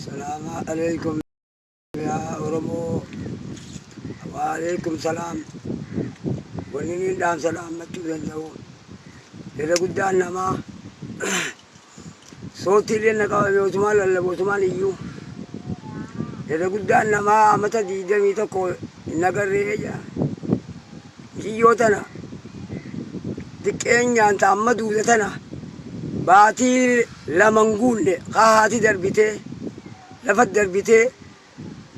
السلام عليكم يا أورمو. وعليكم سلام. ونين دام سلام متوجهون. إذا قدامنا ما صوتي لنا قال بوتمان ولا بوتمان يجوا. إذا قدامنا ما متى دي دمي تكو نقريجا. جيوتنا. دكين يان تعمدوا ذاتنا. باتي لمنقول قاهاتي دربته. لفت دربته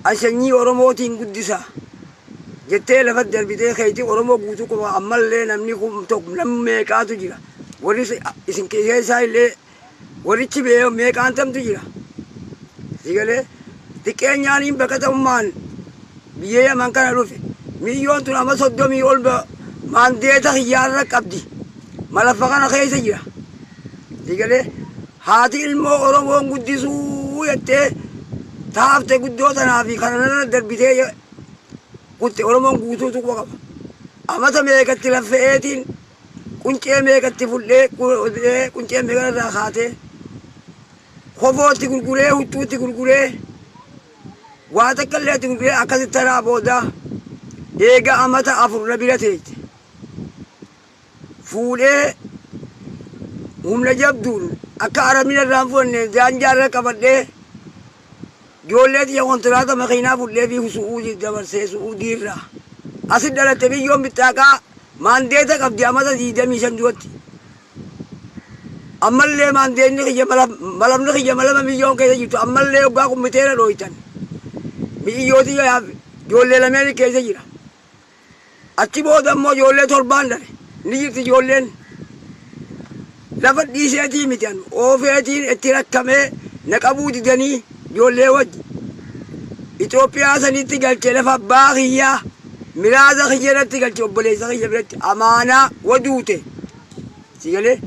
عشاني أورموتين قدسا جتة لفت دربته خيتي أورمو قوتكم عمل لي نمنيكم توك نم ميكاتو جرا وريس اسم كيسة ساي لي وريتش بيه ميكانتم تجرا سيقولي تكين يعني بكتم مان بيه من كان روفي مليون تنا ما صدق ميول ب مان ديتا خيار ركبدي ملفقنا خيسة جرا سيقولي هاتي المو أورمو قدسو يتة تافته قدوتنا في خلنا دربته قلت أولمون قوتو تقوى أما تميكت لفئتين كنت ميكت فلي كنت ميكت راخاته خفوت تقولي وتو تقولي واتكلم تقولي أكاد ترى بودا إيجا أما تأفر نبيلتيت فولي هم نجبدون أكار من الرانفون جانجار كبده جولت يا كونتراتا مخينا فولي في سعودي دبرسي سعودي را أصل دلت تبي يوم بتاعك مانديتا قبض أمدا ديدا ميشان جوتي أمال لي مانديني خي ملام نخي ملام مليون كذا جتو أمال لي وقاكم متيرا رويتان مليوتي يا جولة لمن كذا جرا أتبو دمو جولة تربان داري نيجي جولين لفت دي سيتي ميتان أو فيتين اتراك كمه نكابودي دني جولة وجه إثيوبيا سنتي قال تلفا باغية ميراث خيرت قال تبليس خيرت أمانة ودوته سيقولي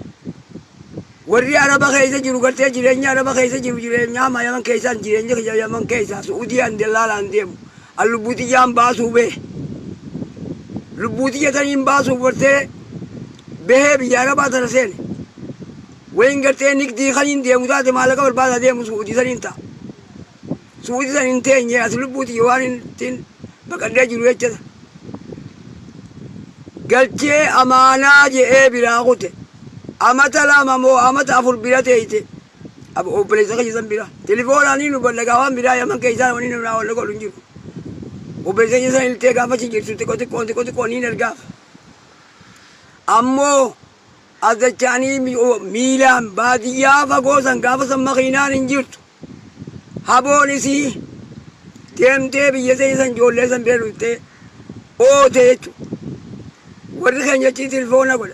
وري عرب خيسة جرو قلت جرينيا عرب خيسة جرو جرينيا ما يمن كيسان جرينيا خيسة يمن كيسة سعودي عند الله عندهم اللبوتي جام باسو به لبوتي جتانين باسو برته به بيجارة باترسين وين قلت نك دي خلين دي مدات مالك والبعض دي مسعودي سنين تا سعودي سنين تين يا لبوتي يوانين تين بقدر جرو يجت قلت أمانة جاء بلاغته أما تلا مو أما تأفل بلا تيجي أبو أوبليس خيزان بلا تليفون أني نبلغ بلا يا من كيسان وني نبلا ولا كلون جرو أوبليس خيزان التجا فشيء جرو تكون كوني نرجع أمو هذا كاني ميلان بادية فقوسان قافسان مخينا نجرت هابونيسي تيمتي بيجيسان جولسان بيروتة أو تيجو ورخان يجي تليفون أقول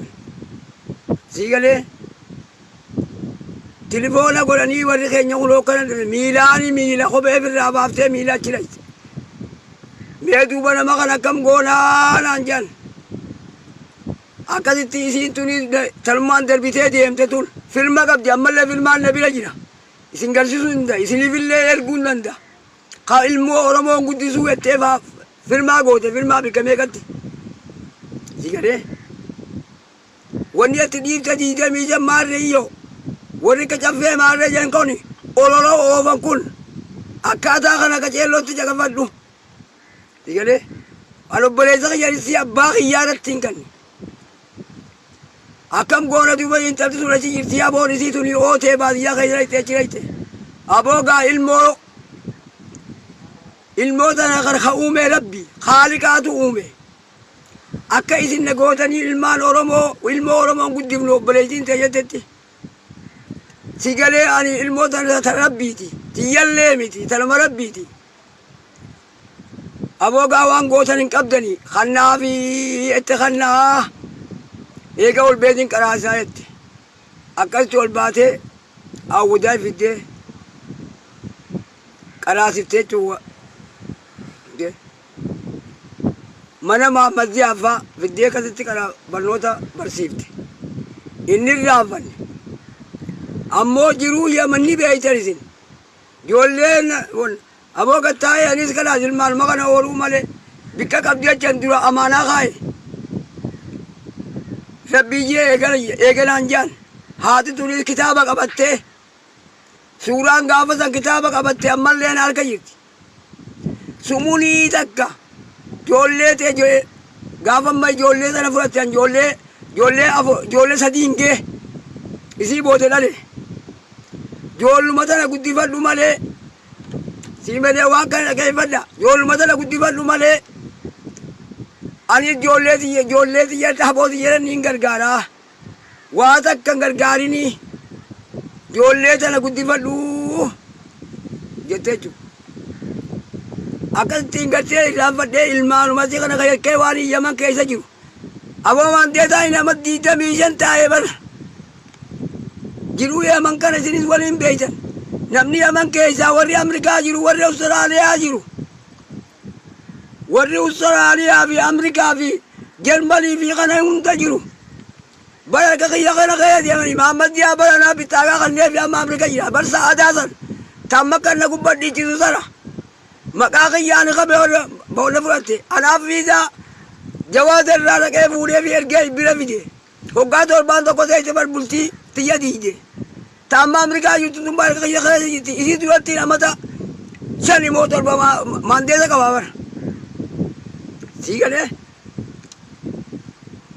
سيقولي تليفون أقول أني ورخان يقولوا كان ميلاني ميلا خبئ في الرابطة ميلا تلاش ميدوبنا مغنا كم قونا نانجان أكاد تيسين توني تلمان دربيته ديم تطول فيلم قبل جمال فيلمان نبي لجنا إسنجر سوسندا إسني فيلة يرجوندا قائل مو أورمو قديسو يتفا فيلم أقوته فيلم بكمية كتي سيكره ونيا تدير تدير ميجا ماريو وريك جافة ماري جنكوني أولو أوفن كون أكادا خنا كجيلو تجاك فدو سيكره ألو بليزا يارسيا باقي يارت تينكني أكم قونا دوبا ينتبه سورة يرتيا بونسي توني أوتي باديا خيرته تشريته أبوغا ilmoo tana qarqa uume rabbi khaliqaatu uume akka isin nagootanii ilmaan oromoo ilmoo oromoon guddifnu obboleeytiin ta'etti sigalee ani ilmoo tana ta rabbiiti tiyyallee miti tanama rabbiiti aboogaa waan gootan hin qabdani khannaa fi itti khannaa eega ol beetiin qaraasaa jette akkasitti ol baatee awwadaa fiddee qaraasiftee jechuudha mana Muhammad Jaffa fiddee akkasitti qara barnoota barsiifte inni raafanne ammoo jiruu yamanni beeytan isin ijoolleen aboo gattaa'ee anis kanaas ilmaan makana ooluu malee bikka qabdii achan dura amaanaa kaaye rabbiyyee eegalaan jaan haati tunis kitaaba qabattee suuraan gaafa san kitaaba qabatte ammallee harka jirti. Sumunii takka ijoollee ta'e gaafa amma ijoollee sana fudhatan ijoollee sadiin gee isii boote dhale. Ijoolluma tana guddifadhu malee sii malee waan kana dhaggeeffadha. Ijoolluma tana guddifadhu malee ani ijoollee xiyya dhabooti jedhan hin gargaara. Waa takka hin gargaarini ijoollee tana guddifadhu jettee jechuudha. Akkasittiin gartee ilaanfadhee ilmaanumatti kana kayakkee waan iyyaman keessa jiru. Aboo maanteetaa nama 25 taa'ee bara. Jiruu yaman kana isinis waliin beeytan. Namni yaman keessaa warri Amerikaa jiru, warri Awustiraaliyaa jiru. Warri Awustiraaliyaa fi Amerikaa fi Jarmanii fi kana hunda jiru. Bara akka kiyya kana kaya deemanii Mahammad Diyaa bara naa bitaagaa kannee fi amma Amerika jira. Bar sa'aataa san tamma kanna gubbadhiichisu sana. Maqaa kiyyaan qabee boolla fudhatte. Anaaf viizaa jawaata irraa dhaqee fuudhee fi ergee bira fide. Hoggaa torbaan tokko ta'e bar bultii tiyya diide. Tamma Amerikaa jirtu tun bara kiyya kana jirti. Isii duratti namata 5 moo 7 maandeesa qabaa bara. Sii galee.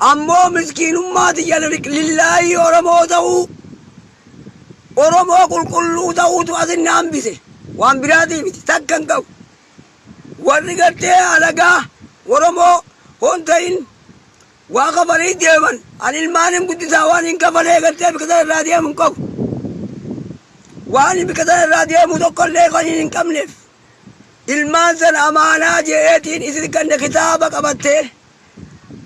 Ammoo miskiinummaa tiyya lillaahi Oromoo ta'uu Oromoo qulqulluu ta'uutu asin hambise. Waan biraatii miti takka hin qabu. Warri gartee alagaa Oromoo hoon ta'in waa kafalee deeman ani ilmaan hin guddisaa waan hin kafalee gartee bika sana irraa deemu hin qabu. Waan bika sana irraa deemu tokkollee kan hin qabneef ilmaan sana amaanaa je'eetiin isin kanne kitaaba qabattee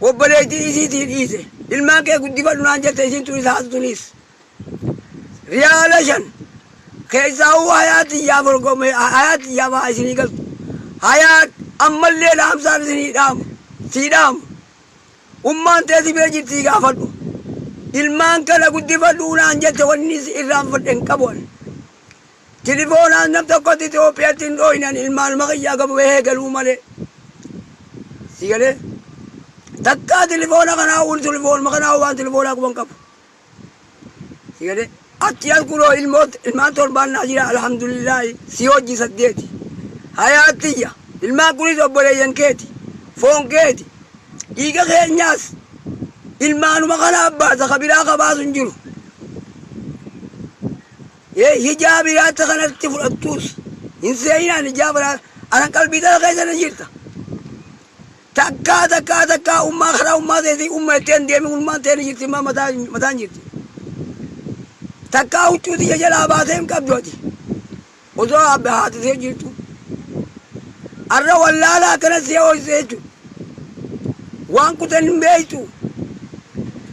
obboleettii isiitiin dhiise. Ilmaan kee guddifadhu naan jette isin tunis haatu tunis. Riyaala 5 keessaa hayaatiyyaaf orgome hayaatiyyaaf haa isinii galtu. Hayaat ammallee dhaamsaan isinii dhaamu sii dhaamu. Ummaan teeti bee jirtii gaafadhu. Ilmaan kana guddifadhu naan jette wanni irraanfadhe hin qabu. Tilifoonaan nam tokkotti Itoophiyaatti hin dhooyinan ilmaanuma kiyyaa qabu bahee galuu malee. Sii galee takkaa tilifoona kanaa ul tilifoonuma kanaa waan tilifoonaa kuban qabu. Sii galee achi as kunoo ilmaan torbaan naa jira alhamdulillaahi si hojii 8. Hayaatiyya ilmaan kunis obboleeyyan keeti foon keeti dhiiga keenyaas ilmaanuma kana abbaasa kabiraa qabaasu hin jiru. Hijaabiraatti kanatti fudhattuus hin seeninaan hijaabiraat anan qalbii tana keessa jirta. Takkaa ummaa karaa ummaa teetii umma itteen deemi ummaan teeni jirti immaa mataan jirti. Takkaa huccuu tiyya jalaa baatee hin qabdu ati osoo abba haatisee jirtu. Arra wallaalaa akkana si hoosisee jechuudha. Waan kutan hin beektu.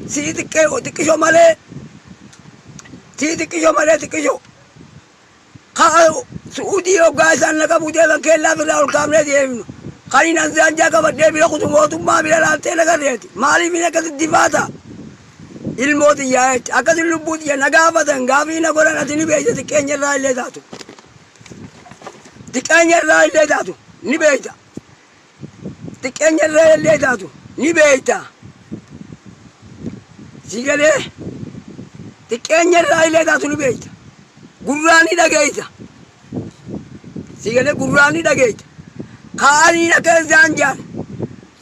Sii xiqqisho malee. Sii xiqqisho malee xiqqisho. Suudii hoggaa isaan naqa buutee kan keellaa firraa ol kaafnee deemnu. Kan hin ansaanjaa qabadhee bira kutu mootummaa bira laaltee nagarreeti. Maaliif hin akkasitti faata? Ilmooti yaa'etti akkasiin lubbuuti yaa na gaafatan gaafii na godhan ati ni beekta xiqqeenya irraa illee taatu. Xiqqeenya irraa illee taatu. Ni beekta. Xiqqeenya irraa illee taatu ni beekta. Sii galee xiqqeenya irraa illee taatu ni beekta. Gurraan ni dhageessa. Sii galee gurraan ni dhageessa. Kaanii akka zaanjaan.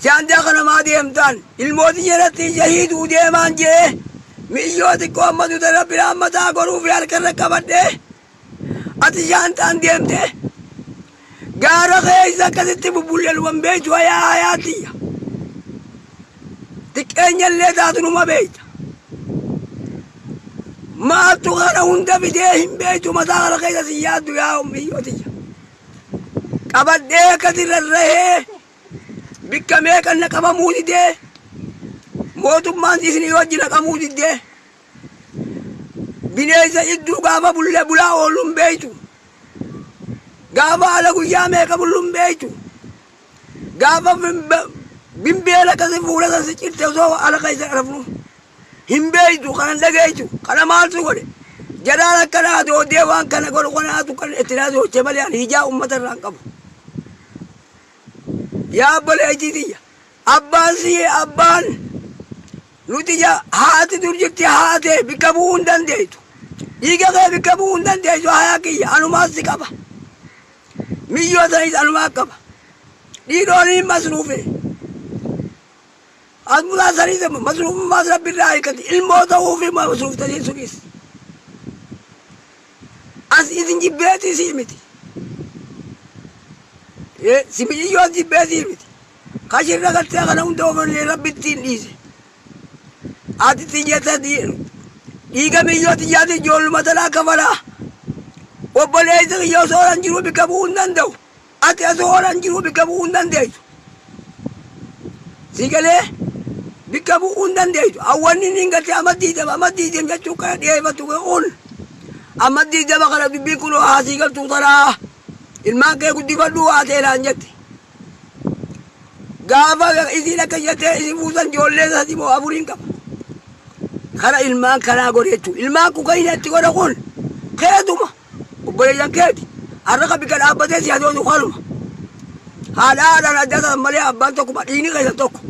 Zaanjaa kana maa deemtaan ilmooti jalatti shahiiduu deemaan jee miyyoo xiqqoo ammatu tana biraan mataa goruu fi harkarra qabadhee ati shaantaan deemtee. Gaara keessa akkasitti bubbulleluman beektu hayaatiyya. Xiqqeenya illee taatu numa beekta. Maaltu kana hunda fidee hin beektu mataa kana keessa si yaaddu yaa ummiyyootiya. Qabadhee akkasirra rahee bikka meeqan naqabamuu didee mootummaan isinii wajji naqamuu didee bineensa idduu gaafa bulaa oolu hin beektu. Gaafa ala guyyaa meeqa bullu hin beektu. Gaafa bimbeela akkasii fuula san si cirte osoo ala keessa rafnu hin beektu kanan dhageessu kana maaltu godhe jaraan akkanaa doodee waan kana godhu kanaatu kan itti naasooche malee ani hijaa uummata irraan qabu. Yaa obboleettiitiyya abbaan nuti haati dur jirti haatee bikka bu'uu hin dandeettu. dhiiga kee bikka bu'uu hin dandeessu hayaa kiyya anumaas si qaba miyyoo sanis anumaa qaba dhiidhooniin masruufe asmutaa sanis masruufummaas rabbiirraa hiikati ilmoo ta'uufi masruuftanii sunis as isin jibbeetii sii miti simiyyoon jibbeetii miti kashirra galtee kana hunda ofollee rabbittiin dhiise ati xiyyata dhiiga miyyoo xiyyaati ijoolluma talaa kafalaa obboleessa kiyya osoo oran jiru bikka bu'uu hin danda'u ati osoo oran jiru bikka bu'uu hin dandeessu si galee bikka bu'uu hin dandeessu awwanni niin galte amma diidama jechuu kana dhiyeeffatu kun amma diidama kana dubbii kunoo haasii galtuu taraa ilmaan kee guddifadhuu haa ta'eedhaan jette gaafa isiin akka jettee isin fuusan ijoollee sadii moo afuriin qaba kana ilmaan kanaa godhe jechuudha ilmaan kun kan itti godhe kun keetuma obboleeyyan keeti har'a kan bikka dhaabbatee si haasootu kanuma haadhaan adda malee abbaan tokkuma dhiigni keessan tokko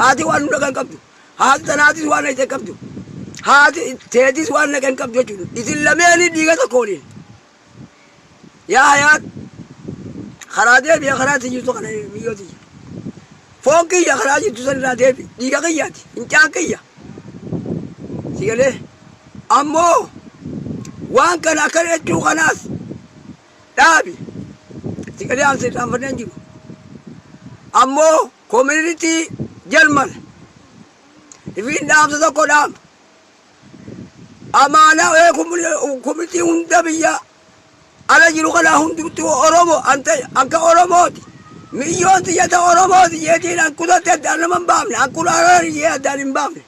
haati waan hunda kan qabdu haati tanaatis waan na qabdu haati teetis waan na kan qabdu jechuudha isin lameenii dhiiga tokko waliin yaa hayaat karaa deebi'ee karaa itti jirtu kana miyyooti foon kiyya karaa jirtu sanirraa deebi dhiiga kiyyaati fincaan kiyya si galee ammoo waan kana akka jechuu kanaas dhaabi si galee aan sirraanfanneen jiru ammoo community German ifiin dhaamsa tokko dhaama amaanaa community hunda biyya ala jiru kana hundumtuu Oromoo akka Oromooti miyyoon xiyyata Oromooti jeetiin an kutatti addaan nama hin baafne an kulaaraan jee addaan hin baafne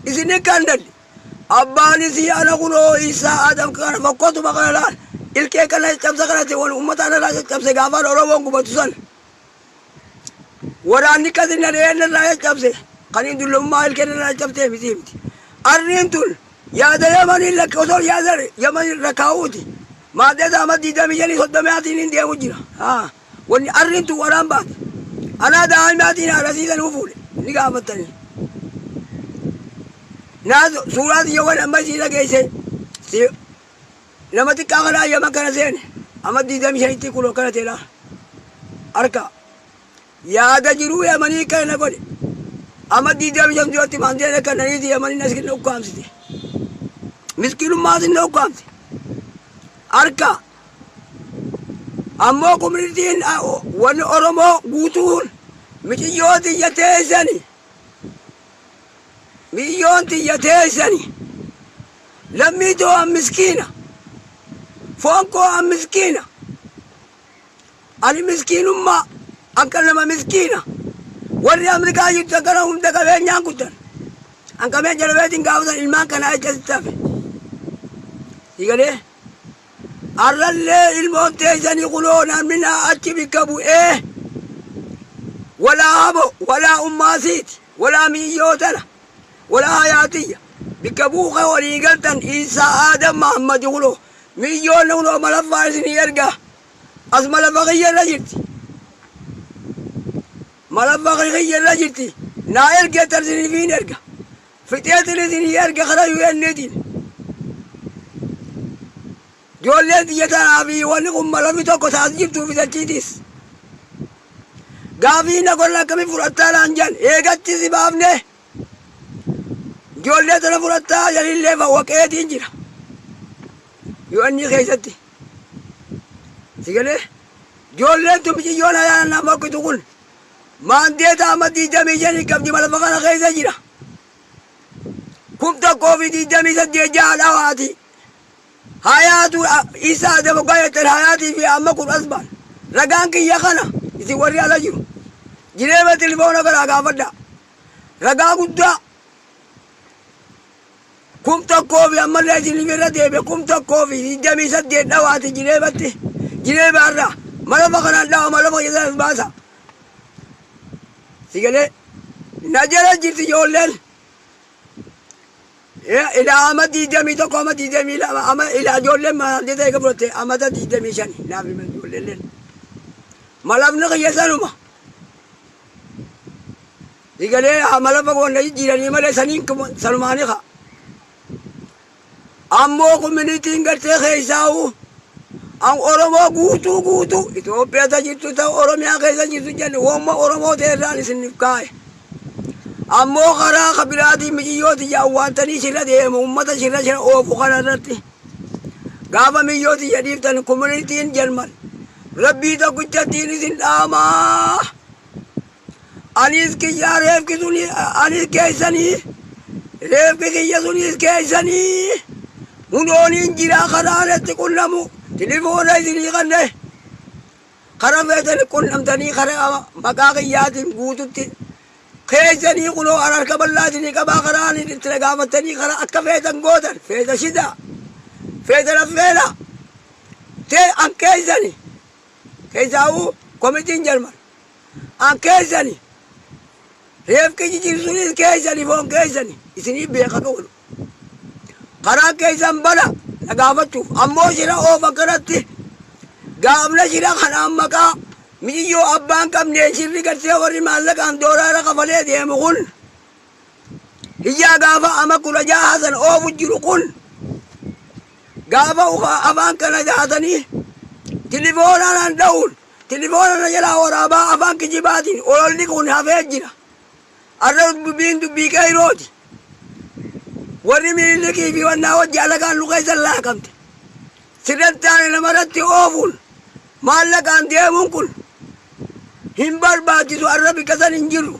isini kan daddi abbaanis ana kunoo Isaa Adam kana fakkotuma kana laal ilkee kana cabsa kanatti wal uummataan irraa caccabse gaafaan Oromoon gubatu sana waraanni kasinna dhiyeenna irraa caccabse kan hin dullummaa ilkeen irraa caccabtee miti arriin tun yaada yamaniin lakke osoo yaada yamaniin rakkaa'uuti maaddee saama diidamii soddomaatiin hin deemu jira wanni arriin tun waraan baate anaa daa'imaatiin haadhasiisan ufuule ni gaafattanii naa suuraa xiyyoowwan amma isii dhageesse nama xiqqaa kanaa yama kana seene amma diidamii shanitti kuloo kana teelaa harka yaada jiruu yamanii kana godhe amma diidamii shan duratti maandeen akkananiiti yamanii as kenna ukkaamsite miskiinummaas inni ukkaamse harka ammoo komunitiin wanni Oromoo guutuun miciyyoon xiyya teessanii miyyoon xiyya teessanii lammii too an miskiina foon koo an miskiina ani miskiinummaa akka nama miskiina warri Amerikaa jirtu akkana hunda qabeenyaan guddan an qabeenya jalabeetiin gaafatan ilmaan kanaa ejjasitti hafe si galee arrallee ilmoon teessanii kunoo namni naa achi bikka bu'ee walaa habo walaa ummaasiiti walaa miyyootana walaa hayaatiyya bikka buuqa walii galtan Isaa Adam Mahammad kunoo miyyoonni kunoo malaffaa isinii ergaa as malaffa kiyyarra jirti malaffa kiyyarra jirti naa ergeettan isiniifiin erga fixeetin isinii erga kana UN'tiin ijoolleen xiyyatanaa fi wanni kun malafni tokko taas jirtuuf isachiitis gaafii na godhan akkamiin fudhattaa naan jan eegatti si baafne ijoollee tana fudhattaa jalillee fawwaqeetiin jira UN keessatti si galee ijoolleen tun biciyyoon ayyaana nama bakkitu kun maandeeta amma 25 qabdi malafa kana keessa jira 1,028 jaadhaa waati hayaatu Isaa Adam gaayatan hayaatii fi amma kun asbaan ragaan kiyya kana isin warri ala jiru jireema tilfoona karaa gaafadha ragaa guddaa 1,000 ammallee isin irra deebe 1,028 dhawaati jireema irraa malafa kanaan dhawa malafa keessaa baasa si galee na jala jirti ijoolleen ila ama 21 ama 22 ama ila ijoolleen maandeeta eega fudhatte amata 25 naaf hima ijoolleen malafni kiyyasanuma si galee malafa koonna jijjiiranii malee saniin sanumaani ka ammoo communitiin gartee keessaa'u an Oromoo guutuu Itoophiyaa jirtu ta'u Oromiyaa keessa jirtu jenne wamma Oromoo ta'erraan isiniif kaa'e. Ammoo karaa kabiraatiin miyyooti jaawwantanii sirra deemu uummata sirra oofu kanarratti. Gaafa miyyooti jedhiiftan communitiin Jarman rabbii tokkichatti isin dhaamaa. Anis kiyyaa reefki suni anis keessanii reefki kiyya sunis keessanii hunooniin jiraa karaarratti qunnamu tilifoona isinii kanne kara feetani qunnamtanii kara maqaa kiyyaatiin guututti keessanii kunoo harka bal'aatinii qabaa karaanii itti gaafatanii kara akka feetan gootan feeta shida feeta laffeena tee an keessani keessaa'uu komitiin Jarman an keessani reefki jijjiirsuunis keessanii foon keessanii isinii beeka qabu. Karaa keessan bana na gaafachuuf ammoo shira oofa kanatti gaafna shira kanaan maqaa miyyoo abbaan qabneen shirri gartee warri maallaqaan dooraara kafalee deemu kun hiyyaa gaafa ama 16 san oofu jiru kun gaafa afaan kana jaatanii tilifoonaan dha'uun tilifoonaan jalaa waraabaa afaan kijibaatiin ololli kun hafee jira. Arra dubbii qayrooti. Warri miilikii fi wannaa wajji alagaan nu keessan laakamte. Sirrattaan namarratti oofuun maallaqaan deemuun kun hin barbaachisu arra bikkasan hin jiru.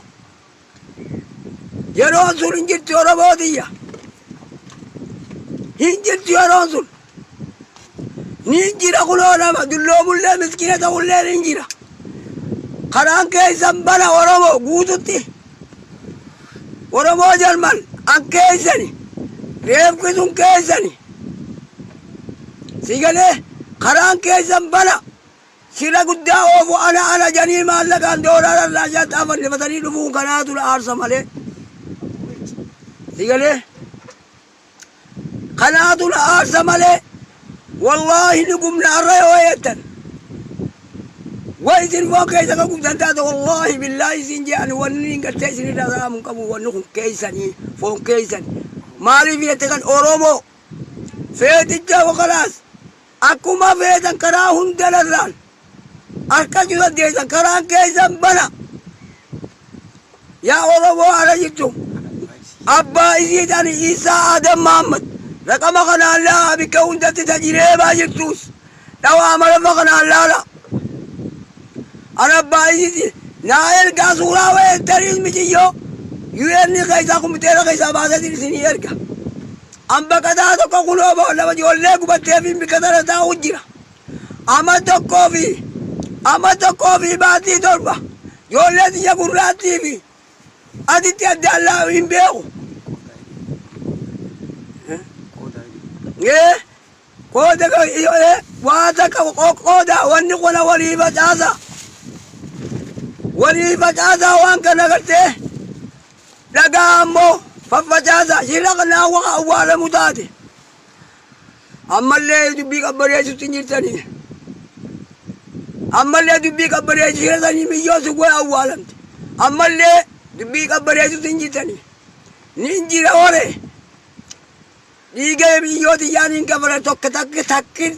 Yeroon sun hin jirti Oromootiyya. Hin jirti yeroon sun. Ni jira kunoo nama dulloomullee miskiina ta'ullee hin jira. Karaan keessan bana Oromoo guututti. Oromoo Jarman an keessani reefki sun keessani sigalee karaan keessan bana shira guddaa oofu ana janii maallaqaan dooraarraa jaattaa fannifatanii dhufuun kanaatu na aarsa malee sigalee kanaatu na aarsa malee wallaahi ni gumna arra yoo eettan وإذن فوق إذا كنت أنت والله بالله سنجان ونين قد تسني لا من قبو ونخن كيسني فوق كيسن مالي في تكن أورومو فيتجا وخلاص أكو ما فيتن كراهن دلالان أركجوا ديتن كران كيسن بنا يا أورومو على جتم أبا إزيداني إيسا آدم محمد رقم خنا الله بكون تتجريبا جتوس لو عمل فخنا الله لا أنا بايزي نايل كاسورا ويتريز مجيو يويني كيسا كمتيرا كيسا باسا سيني يركا أم بكتا توكا قلوبا لما جولي كبتيفين بكتا رتا وجرا أما توكوفي باتي تربا جولي تيجا قراتي في أدي تيادي الله وين بيخو إيه كودا واتكا كودا ونقونا وليبا جازا wali facaasa waan kana gartee dhagaa ammoo faffacaasa shira kanaa waqa awwaalamu taate ammallee dubbii qabbaneessutti hin jirtanii ammallee dubbii qabbaneessu shira sanii miyyoo sugwee awwaalamte ammallee dubbii qabbaneessutti hin jirtanii nin jira hore dhiigee biyyooti yaaniin gabara tokko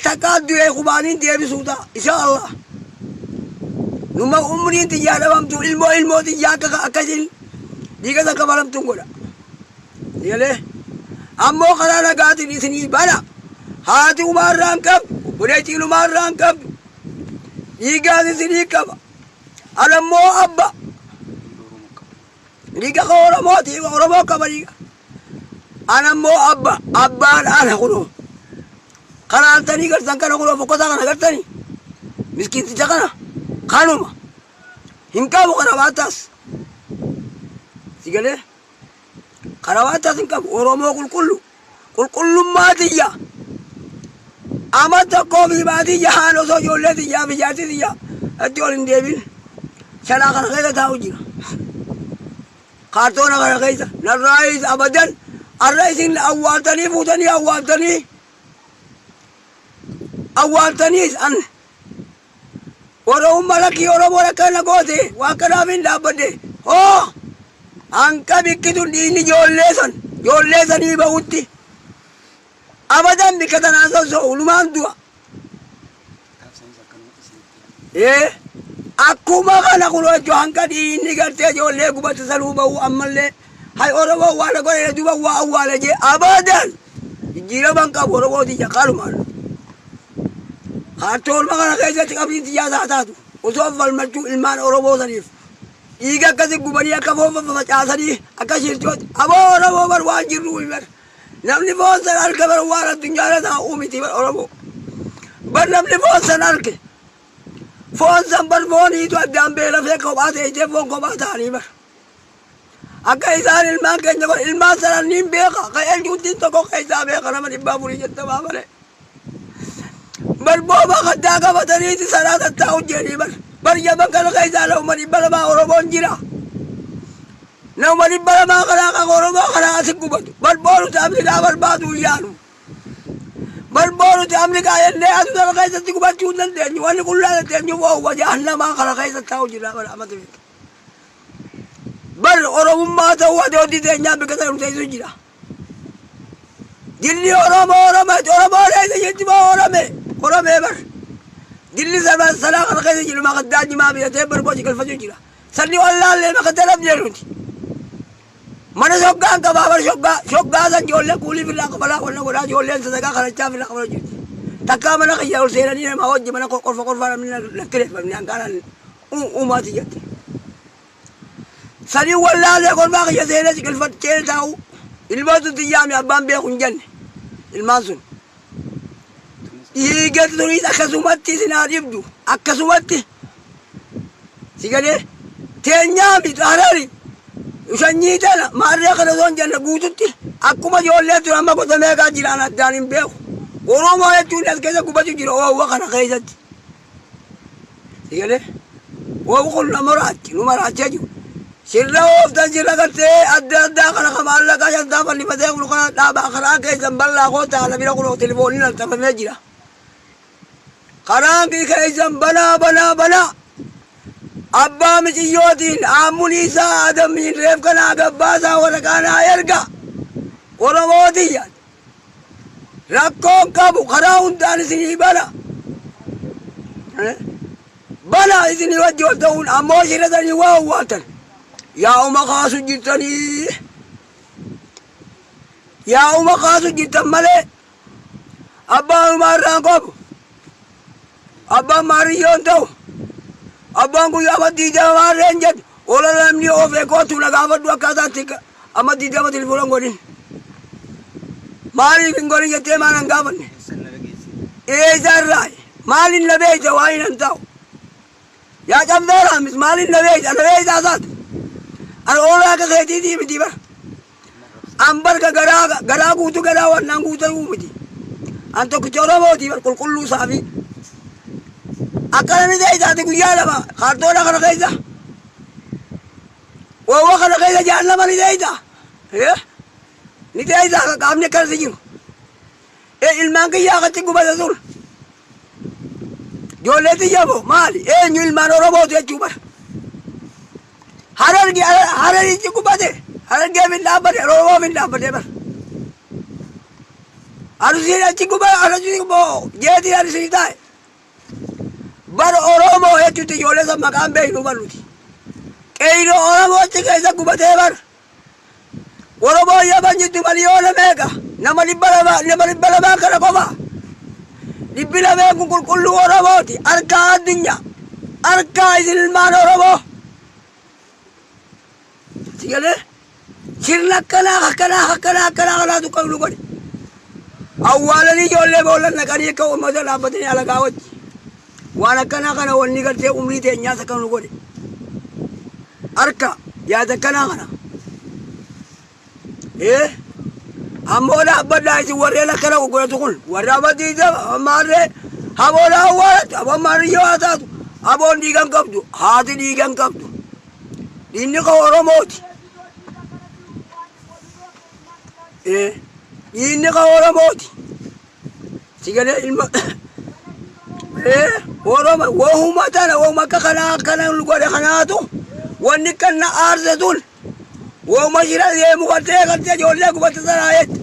takkaa du'ee kubaaniin deebisuu ta'a insha Allah. Numa umriin tiyyaa dhabamtu ilmoo tiyyaa akkasin dhiiga san kafalamtuun godha. Yalee ammoo karaa nagaatiin isinii bana haati umaarraan qabdu obboleettii umaarraan qabdu dhiigaan isinii qaba. Anammoo abba dhiiga ka Oromooti Oromoo qaba dhiiga. Anammoo abbaan ana kunoo karaantanii gartan kana kunoo fokkotaa kana gartanii miskiinticha kana. Kanuma hinkabu karawatas sigale karawatas hinkabu Oromoo kulkullu maatiyya amata kofi maatiyya haano so jolletiyya bijaatiyya atti olin deebin shalaa kana keessa taa'u jira kaartoona kana keessa narraayis abadan arra isin awwaaltanii fuutanii awwaaltaniis an Oromoo malaki Oromoo rakkana goote waan kanaaf hin dhaabbadde hoo hanqa bikkituun dhiinni ijoollee sanii bahutti أبدا بكتنا سو لمان دوا إيه أكما كنا كلوا جوان كدي نيجاتي جولة كوبا تسلوبا وأمله هاي أوربا وانا كنا دوبا وأولا جي أبدا جيرا بانكا أوربا دي جكارو مان هاتول ما كنا كيسة تكابين تجازا تاتو وصوف المرجو المان أوربا سنيف إيجا كذي كوبانيا كفوفا فمتاسني أكاشير جود أبو أوربا بروان جيرو يمر نمني فون سنال كبر وانا الدنيا لا أومي تبر أوربا بر نمني فون سنال كي فون سنبر فون يدو أدام بيلا في كوبات يجي فون كوبات هاني بر أكايسان المان كن يقول المان سنال نيم بيكا كايل جودين تكو كايسا بيكا نمني بابوري جتا بابله بر بوبا خدا كبتني تسرات التاو جيني بر يبان كان كايسا لو مني بلا ما أوربا جيرا لو مني بلا ما كلا كأوربا كلا أسكوبات بر بولو تأمريكا بر بادو يانو بر بولو تأمريكا ينده أدو ترى كايسا تكوبات جودن تاني واني كلها تاني وهو وجهنا ما كلا كايسا تاو جيرا بر أمد بيك بر أوربا ما تهو دودي تاني بكتر متيسو جيرا دللي أوربا ليس يتبع أوربا بر دللي سبع سلاك كلا كايسا جيرا ما قداني ما بيته بر بوجي كالفجو جيرا سني والله اللي ما قدر بجروني mana shoggaan qabaa shoggaa san ijoollee kuulii firraa qabalaa qonna godhaa ijoolleen sasakaa kadhachaa firraa qabala jirti takkaa mana kiyyaa ol seenanii namaa wajji mana qorfa namni lakkireeffamni hanqaanan uumaati jette sanii wallaalee kolmaa kiyya seenee siqilfachee taa'u ilmaan sun xiyyaami abbaan beeku hin jenne ilmaan sun dhiigatti turiis akkasumatti sinaa dhibdu akkasumatti sigalee teenyaami xaarari Ushanyi tana maarree kana soon janna guututti akkuma ijoollee ture amma gosa meeqaa jiraan addaan hin beeku Oromoo jechuun as keessa gubatu jira oowwa kana keessatti sigalee oowwu kun nu maraachaa jiru sirra ooftan sirra gartee adda addaa kana kamaallaqa shantaa fannifatee kun kana dhaabaa karaa keessan bal'aa koota haala bira kun telefooniin altafamee jira karaan keessan banaa Abbaa miciyootiin aamuun isaa adamiin reef kanaa gabbaasaa waraqaanaa erga Oromootiyyaan rakkoon qabu karaa hundaan isinii bana isinii wajji ol ta'uun ammoo shiratanii waa uwwaatan yaa'uma kaasu jirtan malee abbaan umaarraan qabu abbaan maariyyoon ta'u Abbaan guyyaa amadii jamaa reenjat ola namni ofee kootu na gaafadhu akkaataatti amadii jama tilfuudhan godhin maaliif hin godhin jettee maan hin gaafanne eesarraa maalin na beeyta waa hin an ta'u yaa cabdeeraamis maalin na beeyta isaatu ana oolaa akka keetiitii miti bara an barka garaa guutu garaa wannaan guutuu miti an tokkicha Oromootii bar qulqulluu saafii akkana ni ta'e guyyaa lama kaartoona kana keessa waawwa kana keessa jaallama ni ta'e qaamni akkanatti jiru ilmaan kiyyaa akkatti gubata sun ijoollee xiyyaafoo maali eenyu ilmaan Oromootu jechuu bara hararichi gubate harargeef hin dhaabbate Oromoof hin dhaabbate bara arusiin achi gubate arusiin jeetiin arusiin taa'e bar Oromoo jechuutti ijoollee san maqaan beeknu barnuti qeeyno Oromoo achi keessa gubatee bar Oromoo yaban jirtu miliyoona meeqa nama dhibba lamaa kana qofa dhibbi lameen kun qulqulluu Oromooti harkaa addunyaa harkaa isin ilmaan Oromoo sigalee sirna akkanaa tukkan nu godhe awwaalanii ijoollee boollan naqanii akka uummata dhaabbatanii alagaa wajji waan akkanaa kana wanni gartee umrii teenyaas akka nu godhe harka yaada akkanaa kana ammoo dhaabbadhaa isin warreen akkana gurguratu kun warra amaddiisa maarree haboon awwaalatu aboon maariyyoo haa taatu aboon dhiigan qabdu haati dhiigan qabdu dhiinni ka Oromooti dhiinni ka Oromooti sigalee ilma wahuma tana wahuma akka kanaa godhe kanaatu wanni kanna aarse sun wahuma shira deemu gartee ijoollee gubate sanaa jette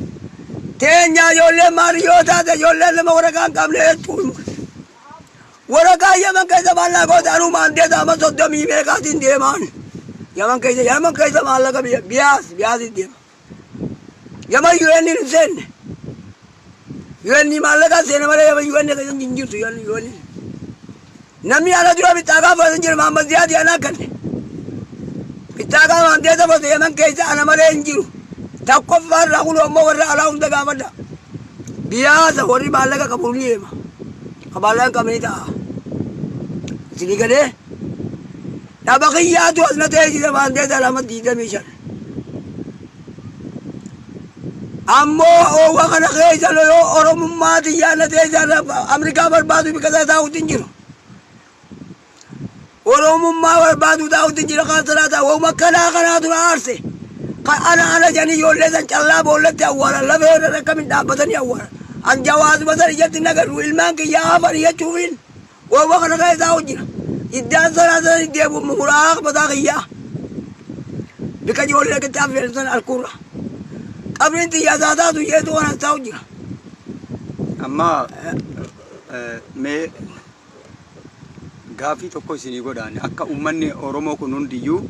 تينيا يولي ماريوتا يولي لما ورقان قبل يتون ورقا يمن كيسا مالا قوتانو مان ديتا ما صدمي ميقاتين ديمان يمن كيسا مالا قبل بياس ديما يمن يويني نسين يويني مالا قاسين مالا يويني كيسا نجنجرتو يويني نمي على دروا بتاقا فسنجر محمد زياد يانا كني بتاقا مان ديتا فسن يمن كيسا أنا مالا ينجرو تقف فرق ولو ورا على عند قامدا بياس وري مالك قبولي ما قبالان كميتا سيني كده لا بقيات وزن تيجي زمان ده علامة ديدا ميشان أمو أو وقنا خيزا لو أورم ما تيجي تيجي أمريكا بربادو بكذا تاو تنجرو أورم ما بربادو تاو تنجرو خاصة تاو مكنا كنا تنارسي أنا جاني يولد أن الله بولد أولا لا بير ركمن دابتني أولا أن جواز بدر يجتنا كرو إلمان كي يافر يشوفين ووقنا كيسا وجنا إدان سنة يديب مراق بداقيا بك يولد كتاب في الكورة قبل انت يازادات ويهدو وانا ساوجنا أما مي غافي توكو سيني غوداني أكا أمني أورومو كنون ديو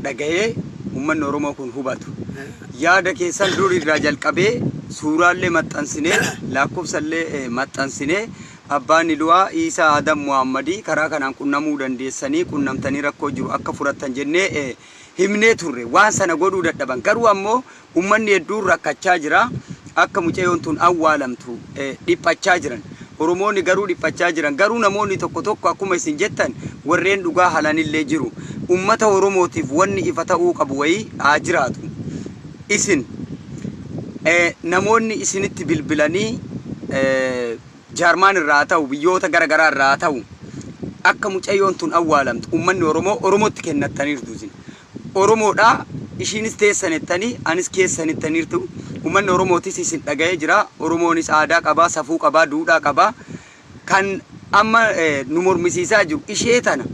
دقايه ummanni Oromoo kun hubatu yaada keessan duri irraa jalqabee suuraalee maxxansinee lakkoofsallee maxxansinee abbaan Ilwaa Isaa Adam Muhammadi karaa kanaan qunnamuu dandeessanii qunnamtanii rakkoo jiru akka furatan jennee himnee turre waan sana godhuu dadhaban garuu ammoo ummanni hedduun rakkachaa jira akka mucayyoon tun awwaalamtu dhiphachaa jiran Oromoonni garuu dhiphachaa jiran garuu namoonni tokko akkuma isin jettan warreen dhugaa halanillee jiru ummata Oromootiif wanni ifa ta'uu qabu wayii jiraatu isin namoonni isinitti bilbilanii jaarmaan irraa ta'u biyyoota garagaraa irraa ta'u akka mucayyoon tun awwaalamtu ummanni Oromootti kennattaniirtu isin Oromoodha ishinis teessanettanii anis keessanittaniirtu ummanni Oromootis isin dhaga'ee jira Oromoonis aadaa qabaa safuu qabaa duudhaa qabaa kan amma nu mormisiisaa jiru ishee tana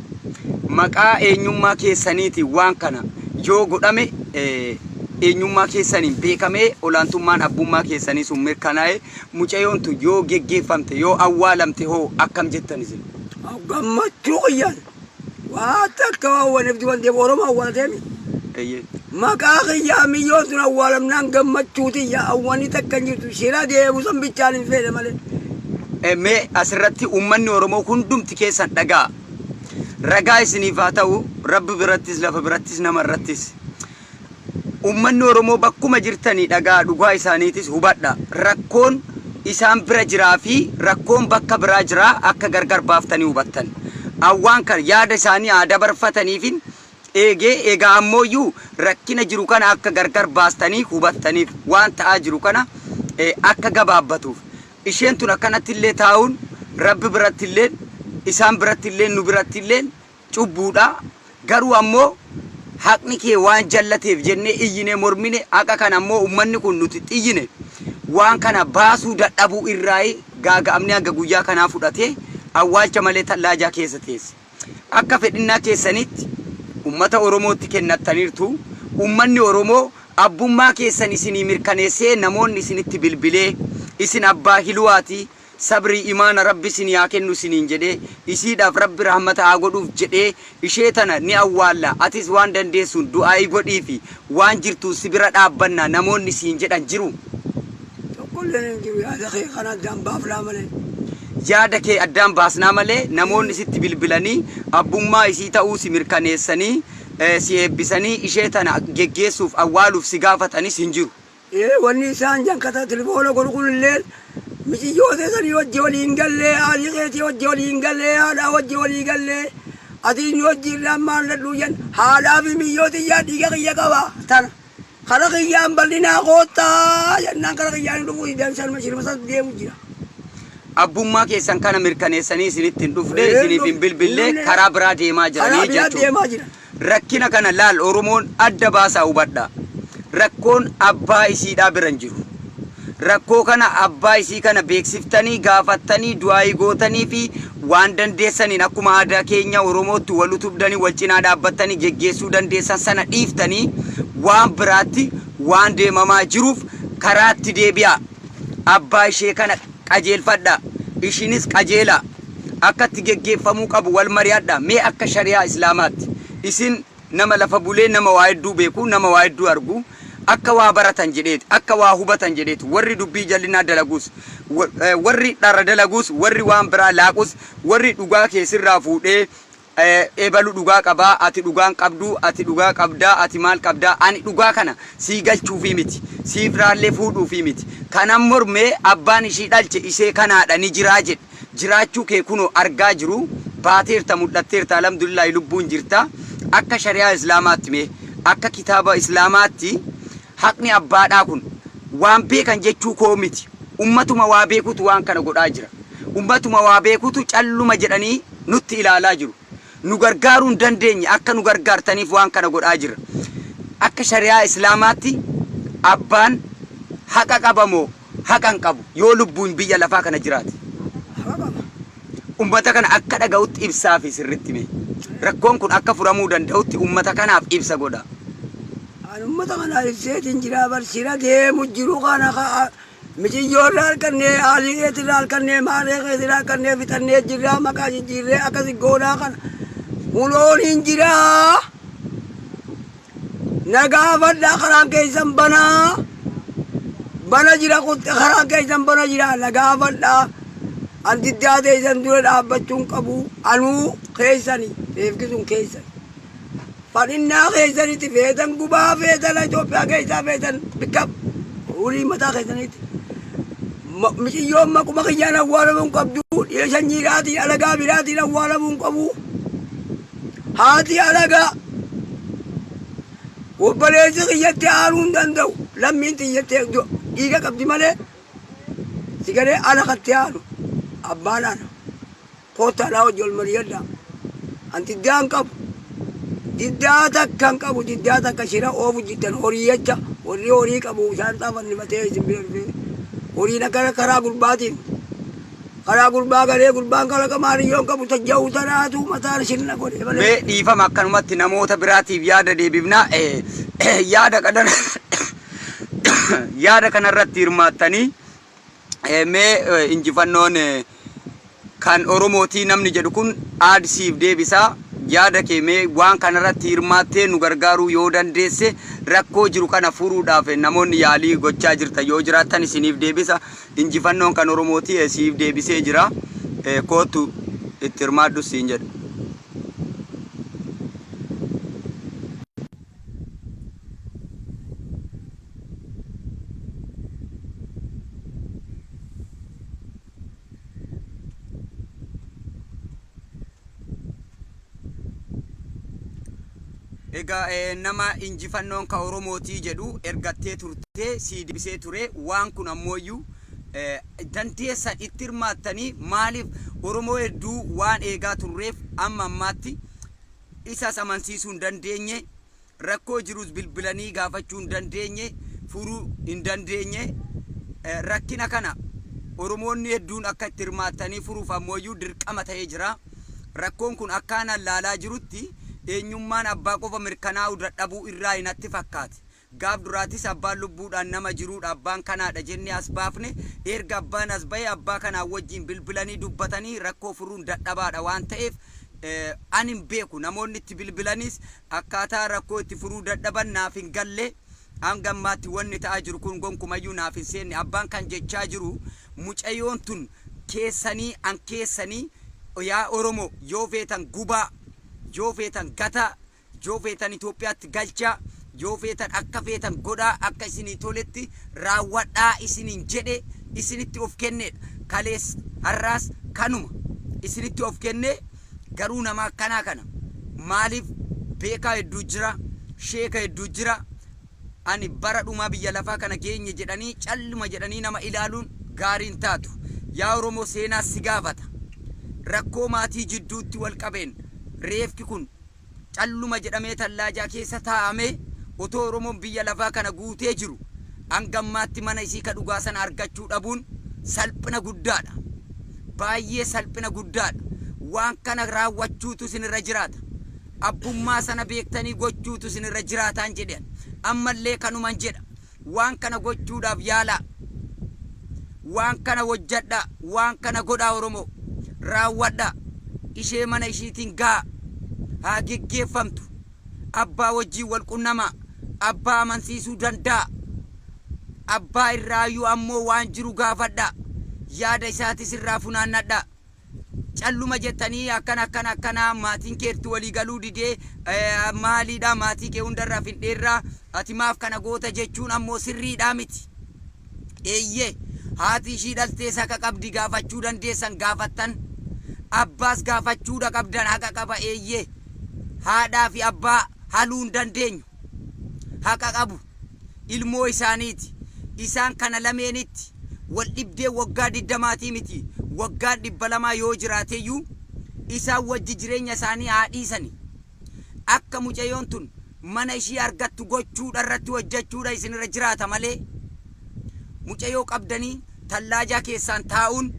maqaa eenyummaa keessaniiti waan kana yoo godhame eenyummaa keessaniin beekamee olaantummaan abbummaa keessanii sun mirkanaa'ee mucayyoon tun yoo geggeeffamte yoo awwaalamte hoo akkam jettan isin gammachuu qiyyan waa takka waawwaneef dibantee Oromoo awwaalteemi maqaa qiyyaa miyyoon tun awwaalamnaan gammachuuti awwani takka jirtu shira deemu san bichaan hin fedhe malee mee asirratti ummanni Oromoo hundumti keessan dhagaa ragaa isiniif haa ta'u rabbi birattis lafa birattis nama irrattis ummanni Oromoo bakkuma jirtanii dhagaa dhugaa isaaniitis hubadha rakkoon isaan bira jiraa fi rakkoon bakka biraa jiraa akka gargar baaftanii hubattan awwaan kan yaada isaanii aadaa barfataniifin eegaa ammooyyuu rakkina jiru kana akka gargar baastanii hubattaniif waan ta'aa jiru kana akka gabaabbatuuf isheen tun akkanatti illee taa'uun rabbi biratti illee isaan biratti illee nu biratti illee cubbuudha garuu ammoo haqni kee waan jallateef jennee iyyine mormine haqa kana ammoo ummanni kun nuti xiyyine waan kana baasuu dadhabuu irraa gaaga'amni hanga guyyaa kanaa fudhatee awwaalcha malee tallaajaa keessa teesse akka fedhinnaa keessanitti ummata Oromootti kennattaniirtu ummanni Oromoo abbummaa keessan isinii mirkaneessee namoonni isinitti bilbilee isin abbaa Hilwaati sabri imaana rabbi isin yaa kennu isiniin jedhee isiidhaaf rabbi rahmata haa godhuuf jedhee ishee tana ni awwaalla atis waan dandeessuun du'aa godhii fi waan jirtu si bira dhaabbanna namoonni isiin jedhan jiru tokkolleen jiru yaada kee kana addaan baafnaa malee yaada kee addaan baasnaa malee namoonni sitti bilbilanii abbummaa isii ta'uu si mirkaneessanii si eebbisanii ishee tana geggeessuuf awwaaluuf si gaafatanis hin jiru wanni isaan jankata telefoona gurgurulleen miciyyoota sanii wajji waliin gallee haadhi keetii wajji waliin gallee haadhaa wajji walii gallee atiin wajji irraan maal dadhuu jen haadhaa fi miyyooti iyyaa dhiiga kiyya qaba tana kana kiyyaan bal'inaa koottaa jennaan kana kiyyaan dhufuu deemsan mashirmasas deemu jira abbummaa keessan kana mirkaneessanii isinitti hin dhufne isiniif hin bilbillee karaa biraa deemaa jiranii jechuudha rakkina kana laal Oromoon adda baasaa hubadha rakkoon abbaa isiidhaa bira hin jiru rakkoo kana abbaa isii kana beeksiftanii gaafattanii du'aa gootanii fi waan dandeessaniin akkuma aadaa keenya Oromootti wal utubdanii wal cinaa dhaabbattanii geggeessuu dandeessan sana dhiiftanii waan biraatti waan deemamaa jiruuf karaatti deebi'aa abbaa ishee kana qajeelfadha ishinis qajeela akkatti geggeeffamuu qabu wal mari'adha mee akka shari'aa islaamaatti isin nama lafa bulee nama waa hedduu beeku nama waa hedduu argu akka waa baratan jedheet akka waa hubatan jedheet warri dubbii jallinaa dalaguus warri dharra dalaguus warri waan biraa laaqus warri dhugaa keessirraa fuudhee ebalu dhugaa qabaa ati dhugaan qabdu ati dhugaa qabdaa ati maal qabdaa ani dhugaa kana sii galchuufi miti siif raallee fuudhuufi miti kanan mormee abbaan ishii dhalche ishee kanaadha ni jiraa jedhe jiraachuu kee kunoo argaa jiru baateerta mul'atteerta alhamdulillah lubbuun jirta akka shari'aa islaamaatti mee akka kitaaba islaamaatti haqni abbaadhaa kun waan beekan jechuu koo miti ummatuma waa beekutu waan kana godhaa jira ummatuma waa beekutu calluma jedhanii nutti ilaalaa jiru nu gargaaruu hin dandeenye akka nu gargaartaniif waan kana godhaa jira akka shari'aa islaamaatti abbaan haqa qabamoo haqa hin qabu yoo lubbuun biyya lafaa kana jiraate ummata kana akka dhaga'utti ibsaa fi sirritti mee rakkoon kun akka furamuu danda'utti ummata kanaaf ibsa godha ummata kana ibseetiin jira barsiira deemu jiru kana mijiyyoorraa halkannee haalileetirraa halkannee maareeqeetirraa halkannee fixannee jirraa maqaa jijjiirree akkasi goonaa kana mulooniin jiraa nagaafadhaa karaan keessan bana jira kutte karaan keessan bana jira nagaafadhaa an diddaa teessan dura dhaabbachuun qabu anuu keessani reefkisuun keessani fadhinnaa keessanitti feetan gubaa feetan Itoophiyaa keessaa feetan bikka horii mataa keessanitti mijiyyoon maquma kiyyaan awwaalamuun qabdu dhiira sanyiidhaatiin alagaa biraatiin awwaalamuun qabu haati alagaa obboleessi kiyyatti aanuu hin danda'u lammiin xiyyattee dhiiga qabdi malee sigalee ana katti aanu abbaan ana koottaadhaa hojii ol mari'adhaa an diddaan qabu diddaa takka hin qabu diddaa takka shira oofu jiddan horii jecha warri horii qabu isaan xaafannifatee isin bira dhufee horiin akkana karaa gurbaatiin karaa gurbaa galee gurbaan kalaqa maariyyoon qabu tajja'uu tanaatu mataan shirna godhe malee. Mee dhiifama akkanumatti namoota biraatiif yaada deebifnaa yaada kanarratti hirmaattanii mee injifannoon kan Oromootii namni jedhu kun aadsiif deebisaa yaada kee mee waan kanarratti hirmaattee nu gargaaruu yoo dandeesse rakkoo jiru kana furuudhaaf namoonni yaalii gochaa jirta yoo jiraattan isiniif deebisa injifannoon kan Oromootii siif deebisee jira kootu itti hirmaadhu siin jedha. Egaa nama injifannoon ka Oromootii jedhu ergattee turtee sii deebisee ture waan kun ammoo dandeessan itti hirmaattanii maaliif Oromoo hedduu waan eegaa turreef amma ammaatti isas amansiisuu hin dandeenye rakkoo jirus bilbilanii gaafachuu hin dandeenye furuu hin dandeenye rakkina kana Oromoonni hedduun akka itti hirmaattanii furuuf ammoo dirqama ta'ee jira rakkoon kun akkaan laalaa jirutti eenyummaan abbaa qofa mirkanaa'uu dadhabuu irraa hinatti fakkaate gaaf duraatis abbaan lubbuudhaan nama jiruudha abbaan kanaadha jennee as baafne erga abbaan as bahee abbaa kanaa wajjin bilbilanii dubbatanii rakkoo furuun dadhabaadha waan ta'eef ani hin beeku namoonni itti bilbilanis akkaataa rakkoo itti furuu dadhaban naaf hin galle hanga ammaatti wanni ta'aa jiru kun gonkumayyuu naaf hin seenne abbaan kan jechaa jiru mucayyoon tun keessanii an keessanii yaa Oromoo yoo feetan gubaa yoo feetan gata yoo feetan Itoophiyaatti galcha yoo feetan akka feetan godhaa akka isinii toletti raawwadhaa isiniin jedhe isinitti of kennedha kalees har'aas kanuma isinitti of kennee garuu nama akkanaa kana maaliif beekaa hedduu jira sheeka hedduu jira ani bara dhumaa biyya lafaa kana geenye jedhanii calluma jedhanii nama ilaaluun gaariin taatu yaa Oromoo seenaa si gaafata rakkoo maatii jidduutti wal qabeen reefki kun calluma jedhamee tallaajaa keessa taa'amee otoo Oromoon biyya lafaa kana guutee jiru hangammaatti mana isii ka dhugaa sana argachuu dhabuun salphina guddaadha baay'ee salphina guddaadha waan kana raawwachuutu isinirra jiraata abbummaa sana beektanii gochuutu isinirra jiraataan jedhan ammallee kanuman jedha waan kana gochuudhaaf yaalaa waan kana hojjedha waan kana godhaa Oromoo raawwadha ishee mana ishiitiin gaa haa geggeeffamtu abbaa wajjii wal qunnama abbaa amansiisuu danda'a abbaa irraayyuu ammoo waan jiru gaafadha yaada isaatis irraa funaannadha calluma jettanii akkana maatiin keertu walii galuu didee maaliidha maatii kee hundarraa findheerraa ati maaf kana goota jechuun ammoo sirriidhaa miti eeyyee haati ishii dhaltee saka qabdi gaafachuu dandeessan gaafattan abbaas gaafachuudha qabdan haqa qaba eeyyee haadhaa fi abbaa haluu hin dandeenyu haqa qabu ilmoo isaaniiti isaan kana lameenitti wal dhibdee waggaa 20 miti waggaa 200 yoo jiraateyyuu isaan wajji jireenya isaanii haadhiisani akka mucayyoon tun mana ishii argattu gochuudha irratti hojjechuudha isinirra jiraata malee mucayyoo qabdanii tallaajaa keessaan taa'uun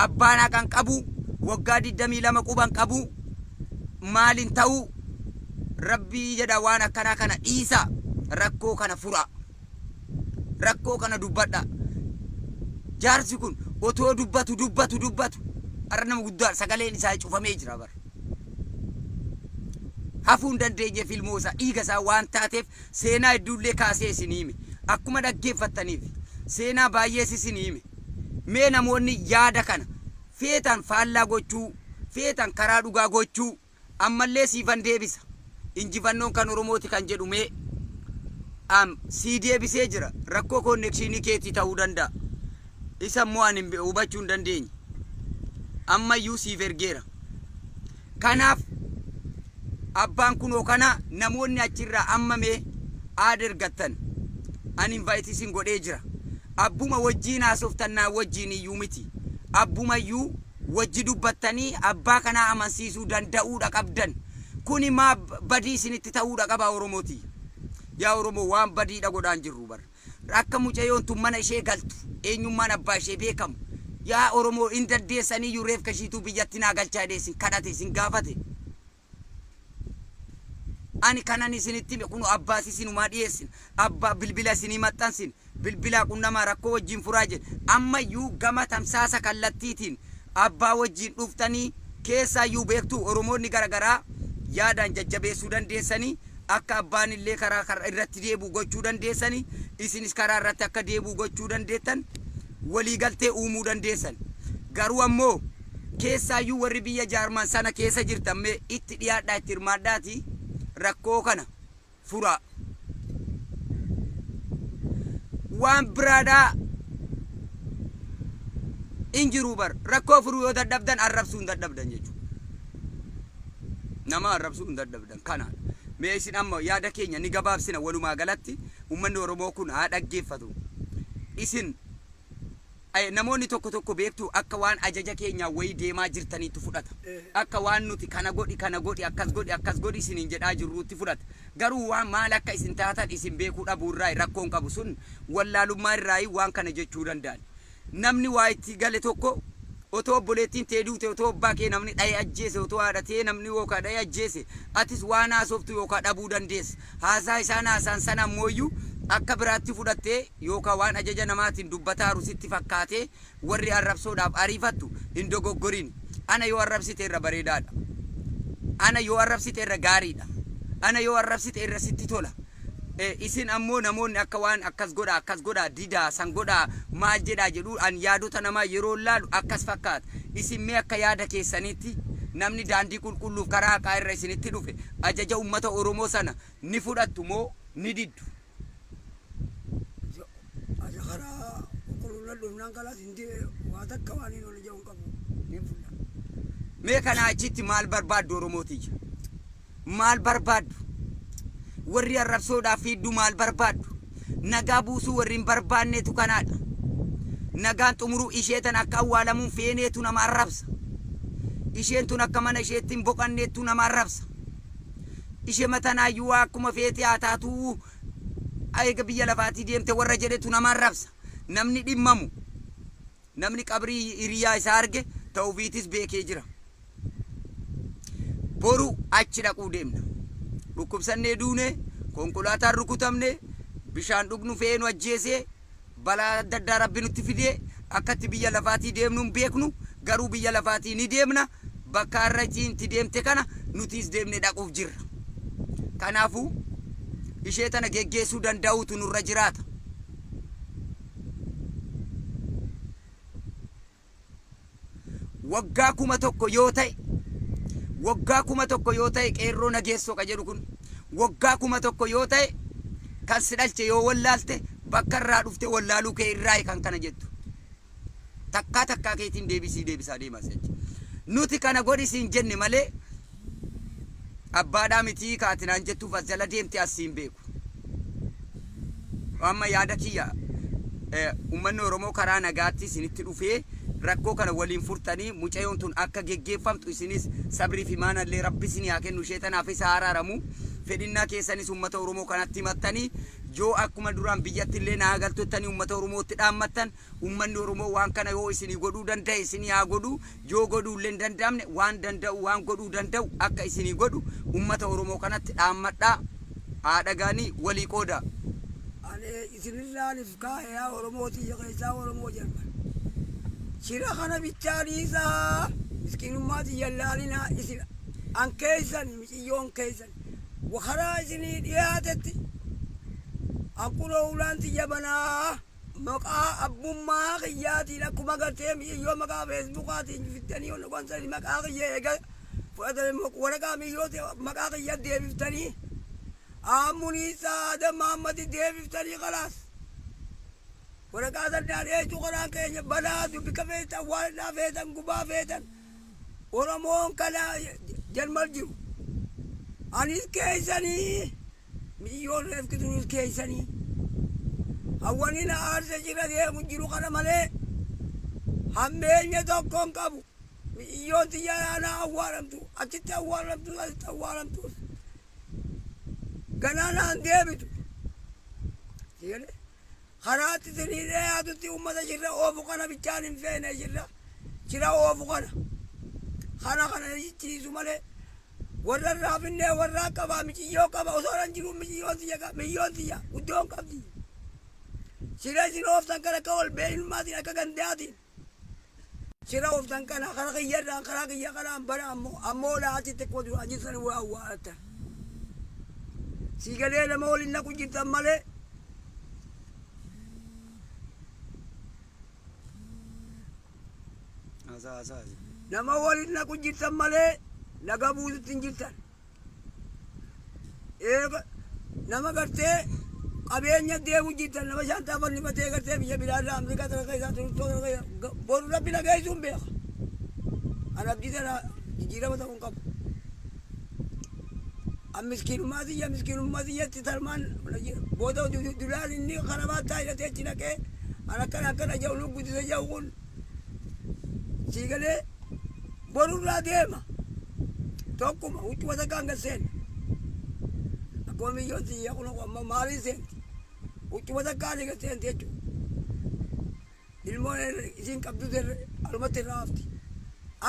abbaan haqan qabu waggaa 22 quban qabu maalin ta'u rabbii jedha waan akkana kana dhiisa rakkoo kana fura rakkoo kana dubbadha jaarsi kun otoo dubbatu arra nama guddaa sagaleen isaa cufamee jira bar hafuun dandeenye filmoosa dhiiga isaa waan taateef seenaa hedduullee kaasee isin hime akkuma dhaggeeffattaniif seenaa baay'ee isin hime mee namoonni yaada kana feetan faallaa gochuu feetan karaa dhugaa gochuu ammallee siifan deebisa injifannoon kan Oromooti kan jedhu mee sii deebisee jira rakkoo konnekshinii keetii ta'uu danda'a isa immoo ani hubachuu hin dandeenye ammayyuu siif ergeera kanaaf abbaan kunoo kana namoonni achirraa ammamee aada ergattan ani invite isin godhee jira abbuma wajjiin haasoftannaa wajjiin iyyuu miti abbumayyuu wajji dubbattanii abbaa kana amansiisuu danda'uudha qabdan kuni maa badii isinitti ta'uudha qaba Oromooti yaa Oromoo waan badiidha godhaan jirru bar akka mucayyoon tun mana ishee galtu eenyummaan abbaa ishee beekamu yaa Oromoo in dandeessanii yureef kashiituu biyyatti naa galchaa deessin kadhate isin gaafate ani kanan isinitti kun abbaas isinumaa dhiyeessin abbaa bilbila isinii maxxansin bilbila qunnamaa rakkoo wajjin furaa jedhe ammayyuu gama tamsaasa kallattiitiin abbaa wajjin dhuftanii keessaayyuu beektu Oromoonni garagaraa yaadaan jajjabeessuu dandeessanii akka abbaan illee karaa irratti deebuu gochuu dandeessanii isinis karaa irratti akka deebuu gochuu dandeettan walii galtee uumuu dandeessan garuu ammoo keessaayyuu warri biyya jaarman sana keessa jirtan mee itti dhiyaadhaa itti hirmaadhaati rakkoo kana fura waan biraadhaa injiruu bar rakkoo furuu yoo dadhabdan arrabsuu hin dadhabdan jechuudha nama arrabsuu hin dadhabdan kanaan mee isin amma yaada keenya ni gabaabsina walumaa galatti ummanni Oromoo kun haa dhaggeeffatu isin namoonni tokko beektu akka waan ajaja keenya wayi deemaa jirtaniitu fudhata akka waan nuti kana godhi akkas godhi isiniin jedhaa jirruutti fudhata garuu waan maal akka isin taatan isin beekuu dhabuu irraa rakkoon qabu sun wallaalummaa irraa waan kana jechuu danda'an namni waa itti gale tokko otoo obboleettiin tee duute otoo abbaa kee namni dha'ee ajjeese otoo haadhatee namni yookaan dha'ee ajjeese atis waan haasoftu yookaan dhabuu dandeessa haasaa isaan haasaan sana mooyyuu akka biraatti fudhattee yookaan waan ajaja namaatiin dubbataaru sitti fakkaatee warri arrabsoodhaaf ariifattu hin dogoggorin ana yoo arrabsite irra bareedaadha ana yoo arrabsite irra gaariidha ana yoo arrabsite irra sitti tola isin ammoo namoonni akka waan akkas godha didaa san godha maal jedhaa jedhu an yaadota namaa yeroo laalu akkas fakkaata isin mee akka yaada keessanitti namni daandii qulqulluuf karaa haqaa irra isinitti dhufe ajaja ummata Oromoo sana ni fudhattu moo ni diddu mee kana achitti maal barbaaddu Oromootii maal barbaaddu warri arrabsoodhaaf hiddu maal barbaaddu nagaa buusuu warri hin barbaanneetu kanaadha nagaan xumuruu isheetan akka awwaalamuun feeneetu nama arrabsa isheen tun akka mana isheetti hin boqanneetu nama arrabsa ishee matanaayyuu akkuma feetee haa taatu eega biyya lafaatii deemte warra jedhetu nama arrabsa namni dhimmamu namni qabrii hiriyaa isaa arge ta'uufiitis beekee jira boru achi dhaquu deemna dhukkubsannee duune konkolaataan rukutamne bishaan dhugnu feenu ajjeese balaa adda addaa rabbi nutti fidee akkatti biyya lafaatii deemnu hin beeknu garuu biyya lafaatii ni deemna bakka har'a itti deemte kana nutis deemne dhaquuf jirra. Kanaafuu ishee tana geggeessuu danda'uutu nurra jiraata. Waggaa 1,000 yoo ta'e waggaa 1,000 yoo ta'e qeerroo nageessoo ka jedhu kun waggaa 1,000 yoo ta'e kan si dhalche yoo wallaalte bakka irraa dhufte wallaaluu kee irraa kan kana jettu takkaa keetiin deebisaa deemas jechuudha. Nuti kana godhisiin jenne malee abbaadhaa mitii kaatinaan jettuuf as jala deemte asiin beeku. Amma yaada kiyya uummanni Oromoo karaa nagaatti isinitti dhufee rakkoo kana waliin furtanii mucayyoon tun akka geggeeffamtu isinis sabrii fi maanallee rabbi isinii haa kennu ishee tanaaf isa araaramu fedhinnaa keessanis uummata Oromoo kanatti himattanii yoo akkuma duraan biyyatti illee naa galtottanii uummata Oromootti dhaammattan uummanni Oromoo waan kana yoo isinii godhuu danda'e isinii haa godhu yoo godhuu illee hin danda'amne waan danda'u waan godhuu danda'u akka isinii godhu uummata Oromoo kanatti dhaammadhaa haa dhagaanii walii qooda. Ani isinirraanis kaayaa Oromooti yaqeessaa Oromoo jedhama. Shira kana bichaaniisa miskiinummaati yallaalina isin an keessan miciyyoon keessan wakaraa isinii dhiyaatetti akkuma ulaanti jabanaa maqaa abbummaa kiyyaatiin akkuma gartee miyyoo maqaa feesbuukaatiin fittanii onna gonsan maqaa kiyya eega fudhatanii waraqaa miyyooti maqaa kiyya deebiftanii Amuniisa Adam Muhammadi deebiftanii khalaas. Waraqaa sandaan eechuu kanaan keenya banaa dubbika feetan waanaa feetan gubaa feetan Oromoon kana jalmal jiru. Anis keessanii miyyoon reefkituus keessanii hawwanina aarsa jira deemu jiru kana malee hammeenya tokkoon qabu miyyoon xiyyaanaa awwaalamtu achitti awwaalamtu asitti awwaalamtu gananaan deebitu. Karaatti isinii dhiyaatutti uummata jirra oofu kana bichaan hin feene jira oofu kana jichiisu malee warra irraa finnee warra qabaa michiyyoo qaba osoo dhan jiru miyyoon tiyya guddoon qabdi. Shira isin ooftan kana akka ol beeynumaatiin akka gandaatiin shira ooftan kana kara kiyyarraan karaa kiyya kanaan bana ammoo laachitti akkuma duraan jirtan waa awwaalatan. Sigalee nama waliin naqu jirtan malee nama waliin naqu jirtan malee naga buusutti hin jirtan. Eega nama gartee qabeenya deemu jirtan nama shantaafan nimatee gartee biyya biraarraa Afrikaa taraka isaa turtoota taraka boru rabbi nageessuun beeka. An abdii tana jijjiirama ta'uun qabu. Miskiinummaa tiyyatti tarmaan booda duraan inni kanamaa taa'ilate achi naqee an akkana jahu luggutise jahu kun sigalee borurraa deema tokkuma huccuma takkaan gasseen akkuma miyyoon tiyya kun amma maalii seenti huccuma takkaan gasseenti jechuudha. Ilmoon isin qabdus alumatti irraa hafti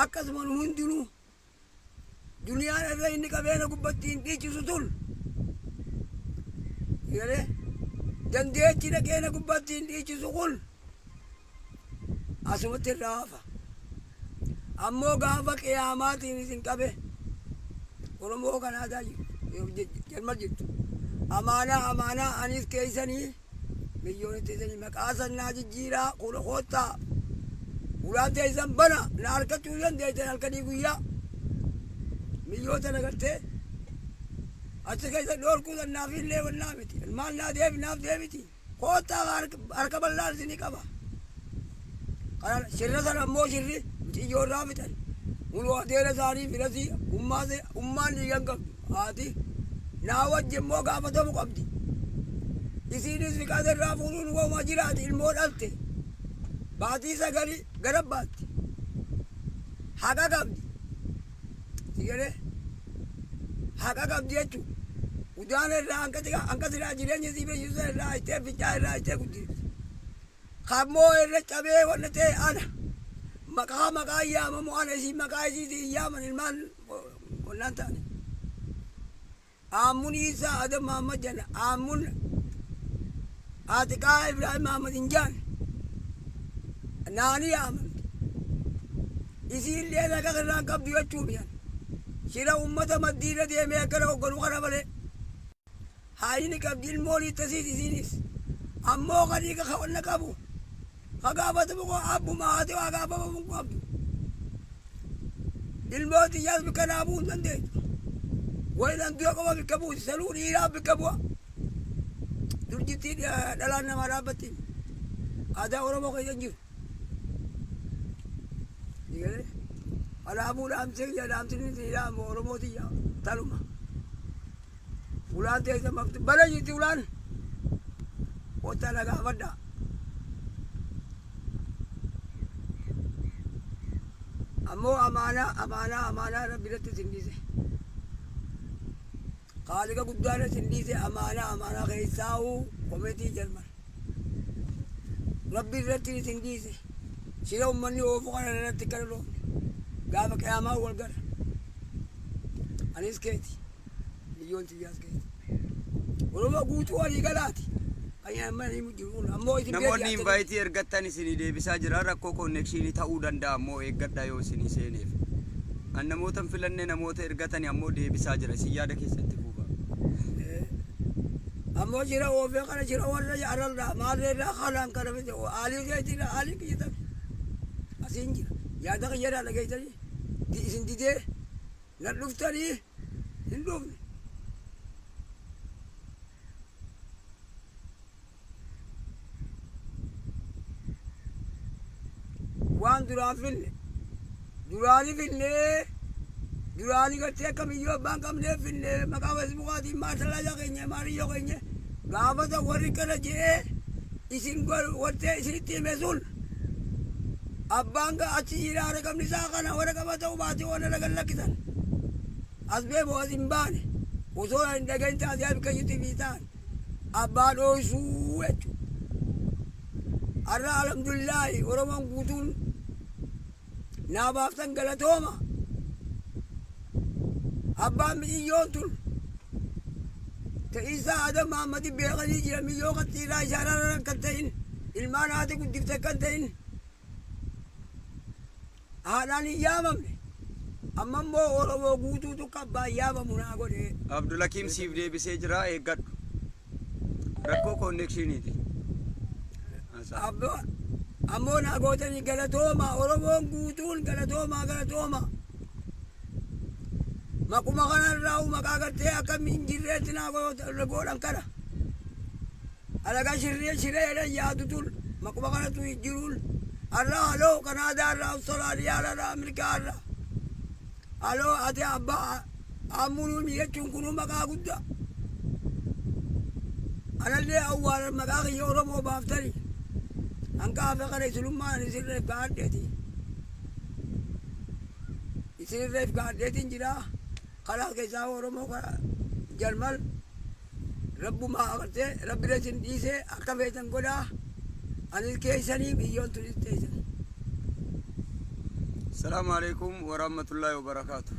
akkasuma hundinuu duniyaan irra inni qabeenya gubbattiin dhiichisu tun dandeechi dhaqeenya gubbattiin dhiichisu kun asumatti irraa hafa. Ammoo gaafa qiyaamaatiin isin qabe Oromoo kanaa jalmal jirtu amaanaa anis keessanii miyyoon teessanii maqaa sannaa jijjiiraa kula koottaa ulaan teessan bana na harkachuu dandeessan halkanii guyyaa miyyoota nagartee achi keessa dhoorkuu sannaaf illee wannaa miti ilmaan naaf deebiti koottaa harka bal'aan isinii qaba. Shirra sana ammoo shirri miciyyoorraa fitan muluu adeera isaanii firasii ummaan dhiigan qabdu haati naa wajji immoo gaafatamu qabdi. Isiinis fiqaasa irraa fuudhuun wama jiraati ilmoo dhalte baatii sagali gara baatti haqa qabdi. Sigalee haqa qabdi jechuun udaana irraa hanqa silaa jireenya isii beeksisa irraa itee ficcaa irraa itee guddifti. Kammoo irra cabee wanna ta'e ana maqaa yaamamu ana isii maqaa isii yaaman ilmaan wannaan taane. Aamun Isaa Adam Muhammad jenna aamun Atiqaa Ibrahim Ahmad Injaan naanii yaamamte. Isiillee naga irraan qabdu jechuun yan. Shira ummata maddiirra deemee akkana hogganu kana malee. Haayini qabdi ilmoon ittasiis isiinis. Ammoo qadii ka wanna qabu. Ka gaafatamu koo abbuma haati waa gaafatamu koo abdu. Ilmoo xiyyaas bikka naabuu hin dandeessu. Wayinan du'a qaba bikka buuti saluu dhiiraa bikka bu'a. Durjittii dhalaan namaa dhaabbattiin. Aadaa Oromoo keessa jiru. Alaabuu dhaamsee dhaamsini dhiiraa Oromooti taluma. Ulaan teessa mafti bara jirti ulaan. Wata na gaafadha. Ammoo amaanaa rabbiratti sindise. Qaaliqa guddaadha sindise amaanaa keessaa'u komeetii Jarman. Rabbi irratti sindise. Shira ummanni oofu kana irratti kana loofne. Gaafa qiyaamaa wal gara. Anis keeti. Biyyoon tiyyaas keeti. Oromoo guutuu walii galaati. Namoonni invaayitii ergattan isinii deebisaa jira rakkoo konnekshinii ta'uu danda'a ammoo eeggadhaa yoo isinii seeneef. An namoota filannee namoota ergatanii ammoo deebisaa jira isin yaada keessatti fuufa. Ammoo jira oofee kana jira warra jaararraa maalirraa kanaan kana fide aalii keetiidha aalii kiyyatan asiin jira yaada kiyyaadhaa dhageessanii isin didee nan dhuftanii hin dhufne. Waan duraan finne duraanii finne duraanii gartee akkamiyyuu abbaan qabnee finne maqaa Facebookaatiin maasallaa keenya maariyyoo keenya gaafata warri kana jedhee isin wartee isinitti hime sun abbaan achi jira haadha qabni isaa kana warra qaba ta'uu baatee waan dhagan lakkisan as beemoo as hin baane osoo hin dhagahin taatee abika jitti fi ta'an abbaan ooyisuu jechuudha. Har'a alhamdulillaahi Oromoon guutuun naabaaftan galatooma. Abbaan biyyoon tun ta'iisaa Adam Mahammadi beekanii jira miyyoo qattiiraa ishaarraa kan ta'in ilmaan haati guddifte kan ta'in haadhaan hin yaamamne amma immoo Oromoo guutuutu abbaan yaamamu naa godhe. Abdulakiim siif deebisee jira eeggadhu. Rakkoo konnekshiiniiti. Ammoo naa gootanii galatooma Oromoon guutuun galatooma. Makuma kanarraa maqaa gartee akkam hin jirreetti naa godhan kana. Alagaa shireedhaan yaadu tun makuma kanatu jiruun har'aa haloo Kanaadaarraa Awustiraaliyaarraa Ameerikaarraa. Haloo ati abbaa ammunuun jechuun kunuu maqaa guddaa. Anallee awwaalan maqaa kiyya Oromoo baaftanii. Angkaafa kana isulummaan isinirreef gaadheeti. Isinirreef gaadheetiin jira. Karaa keessaa Oromoo Jarman rabbumaa agartee rabbira isin dhiisee akka feetan godhaa. Anis keessanii biyyoon tunis teessan. Salaamu alaikum wa rahmatullahi wa barakaatuh.